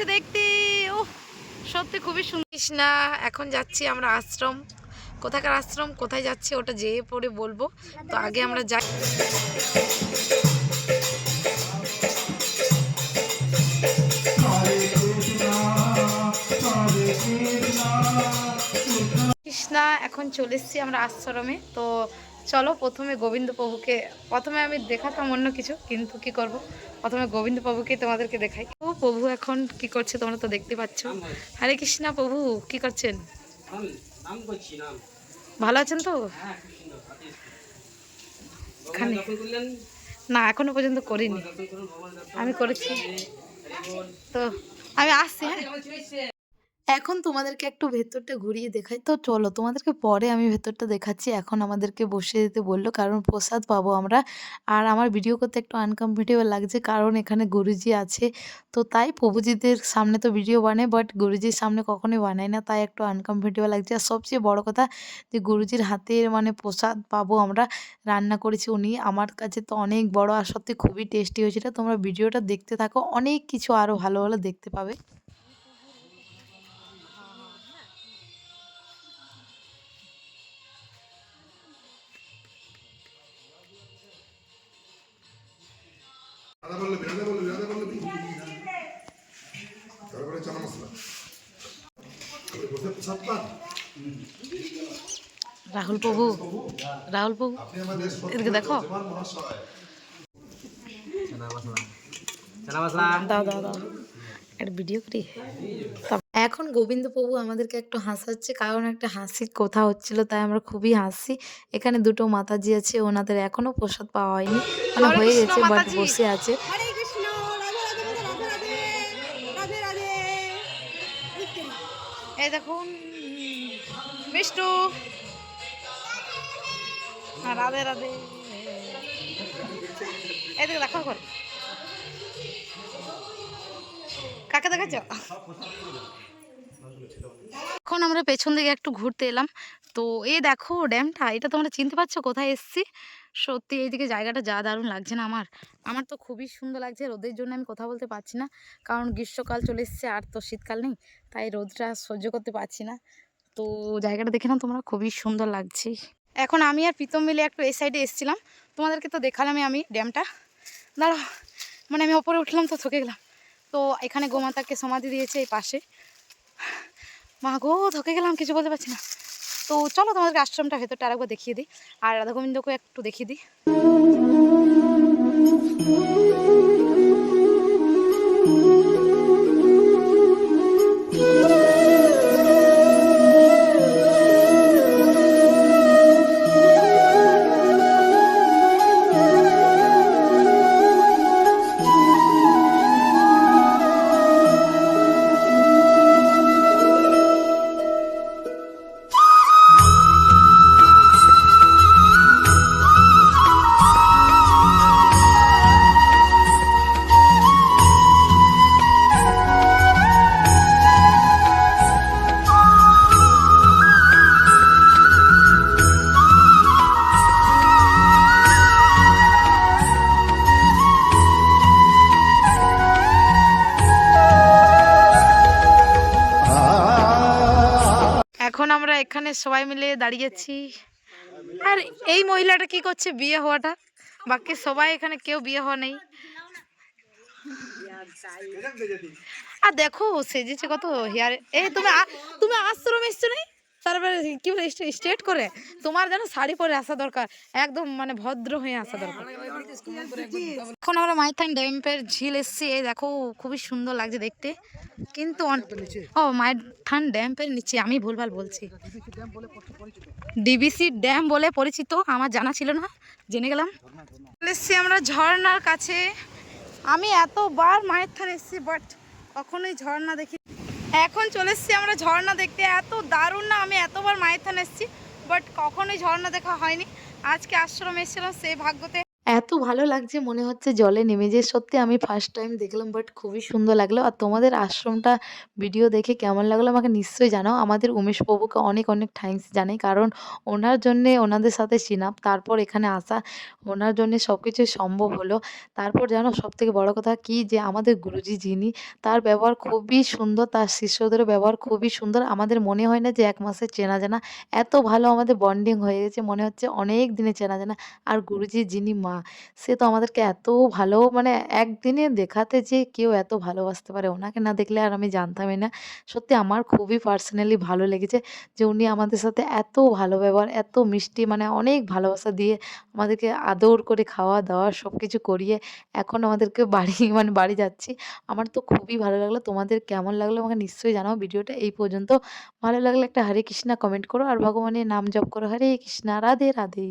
লাগছে দেখতে। ও সত্যি খুবই সুন্দর না। এখন যাচ্ছি আমরা আশ্রম। কোথাকার আশ্রম, কোথায় যাচ্ছি ওটা যেয়ে পরে বলবো। তো আগে আমরা যাই। কৃষ্ণা এখন চলে এসেছি আমরা আশ্রমে। তো চলো প্রথমে গোবিন্দ প্রভুকে, প্রথমে আমি দেখাতাম অন্য কিছু, কিন্তু কি করব, প্রথমে গোবিন্দ প্রভুকে তোমাদেরকে দেখাই। ও প্রভু এখন কি করছে তোমরা তো দেখতে পাচ্ছ। হরে কৃষ্ণা, প্রভু কি করছেন? ভালো আছেন তো? না এখনো পর্যন্ত করিনি, আমি করেছি। তো আমি আসছি। হ্যাঁ এখন তোমাদেরকে একটু ভেতরটা ঘুরিয়ে দেখাই। তো চলো তোমাদেরকে পরে আমি ভেতরটা দেখাচ্ছি। এখন আমাদেরকে বসে দিতে বললো, কারণ প্রসাদ পাবো আমরা। আর আমার ভিডিও করতে একটু আনকমফর্টেবল লাগছে, কারণ এখানে গুরুজি আছে। তো তাই প্রভুজিদের সামনে তো ভিডিও বানাই, বাট গুরুজির সামনে কখনোই বানাই না, তাই একটু আনকমফর্টেবল লাগছে। আর সবচেয়ে বড় কথা যে গুরুজির হাতের মানে প্রসাদ পাবো আমরা, রান্না করেছি উনি। আমার কাছে তো অনেক বড়, আর সত্যি খুবই টেস্টি হয়েছিল। তোমরা ভিডিওটা দেখতে থাকো, অনেক কিছু আরও ভালো ভালো দেখতে পাবে। রাহুল প্রভু, রাহুল প্রভু এদিকে দেখো। দাও দাও দাও, একটা ভিডিও করি। এখন গোবিন্দ প্রভু আমাদেরকে একটু হাসাচ্ছে, কারণ একটা হাসির কথা হচ্ছিল, তাই আমরা খুবই হাসি। এখানে দুটো মাতাজি আছে, ওনাদের এখনো প্রসাদ পাওয়া হয়নি, মানে হয়ে গেছে বাট বসে আছে। এই দেখুন মিষ্টু, রাধে রাধে। এদিকে দেখো, কাকে দেখাচ্ছ? এখন আমরা পেছন দিকে একটু ঘুরতে এলাম। তো এই দেখো ড্যামটা, এটা তোমরা চিনতে পারছো কোথায় এসছি? সত্যি এইদিকে জায়গাটা যা দারুণ লাগছে না আমার, আমার তো খুবই সুন্দর লাগছে। রোদের জন্য আমি কথা বলতে পারছি না, কারণ গ্রীষ্মকাল চলে এসছে আর তো শীতকাল নেই, তাই রোদটা সহ্য করতে পারছি না। তো জায়গাটা দেখে না তোমরা, খুবই সুন্দর লাগছে। এখন আমি আর প্রীতম মিলে একটু এই সাইডে এসেছিলাম, তোমাদেরকে তো দেখালামই আমি ড্যামটা। দাঁড়াও, মানে আমি ওপরে উঠলাম তো থকে গেলাম। তো এখানে গোমাতাকে সমাধি দিয়েছে এই পাশে। মা গো থকে গেলাম, কিছু বলতে পারছি না। তো চলো তোমাদেরকে আশ্রমটা ভেতরটা আরেকবার দেখিয়ে দিই, আর রাধা গোবিন্দকে একটু দেখিয়ে দিই। এখন আমরা এখানে সবাই মিলে দাঁড়িয়েছি। আর এই মহিলাটা কি করছে, বিয়ে হওয়াটা, বাকি সবাই এখানে কেউ বিয়ে হওয়া নেই। আর দেখো সেজেছে কত হেয়ার। এই তুমি আশ্রম এসছো নেই, তারপরে কি বলে স্ট্রেট করে, তোমার যেন শাড়ি পরে আসা দরকার, একদম মানে ভদ্র হয়ে আসা দরকার। এখন আমরা মাইথান ড্যামের ঝিল এসছি, এই দেখো খুবই সুন্দর লাগছে দেখতে। কিন্তু ও মাইথান ড্যামের নিচে, আমি ভুলভাল বলছি, ডিবিসি ড্যাম বলে পরিচিত, আমার জানা ছিল না, জেনে গেলাম। এসছি আমরা ঝর্ণার কাছে। আমি এতবার মায়ের থান এসেছি, বাট কখনোই ঝর্ণা দেখি। এখন চলে এসছি আমরা ঝর্ণা দেখতে, এত দারুণ না। আমি এতবার মায়ের থান এসেছি, বাট কখনোই ঝর্ণা দেখা হয়নি। আজকে আশ্রমে এসেছিলাম, সেই ভাগ্যতে এত ভালো লাগছে মনে হচ্ছে জলে নেমে যাই। সত্যি আমি ফার্স্ট টাইম দেখলাম বাট খুবই সুন্দর লাগলো। আর তোমাদের আশ্রমটা ভিডিও দেখে কেমন লাগলো আমাকে নিশ্চয়ই জানাও। আমাদের উমেশবাবুকে অনেক, অনেক থ্যাংকস জানাই। কারণ ওনার জন্যে ওনাদের সাথে চিনাপ, তারপর এখানে আসা, ওনার জন্যে সবকিছুই সম্ভব হলো। তারপর জানো সবথেকে বড় কথা কি যে আমাদের গুরুজি যিনি তার ব্যবহার খুবই সুন্দর, তার শিষ্যদেরও ব্যবহার খুবই সুন্দর। আমাদের মনে হয় না যে ১ মাসের চেনা জানা। এত ভালো আমাদের বন্ডিং হয়ে গেছে মনে হচ্ছে অনেক দিনের চেনা জানা। আর গুরুজি যিনি মা, সে তো আমাদেরকে এত ভালো মানে একদিনে দেখাতে যে কেউ এত ভালোবাসতে পারে, ওনাকে না দেখলে আর আমি জানতামই না। সত্যি আমার খুবই পার্সোনালি ভালো লেগেছে যে উনি আমাদের সাথে এত ভালো ব্যবহার, এত মিষ্টি মানে অনেক ভালোবাসা দিয়ে আমাদেরকে আদর করে খাওয়া-দাওয়া সবকিছু করিয়ে এখন আমাদেরকে বাড়ি মানে বাড়ি যাচ্ছি। আমার তো খুবই ভালো লাগলো। তোমাদের কেমন লাগলো আমাকে নিশ্চয়ই জানাও। ভিডিওটা এই পর্যন্ত। ভালো লাগলে একটা হরে কৃষ্ণা কমেন্ট করো আর ভগবানের নাম জপ করো। হরে কৃষ্ণা, রাধে, রাধে।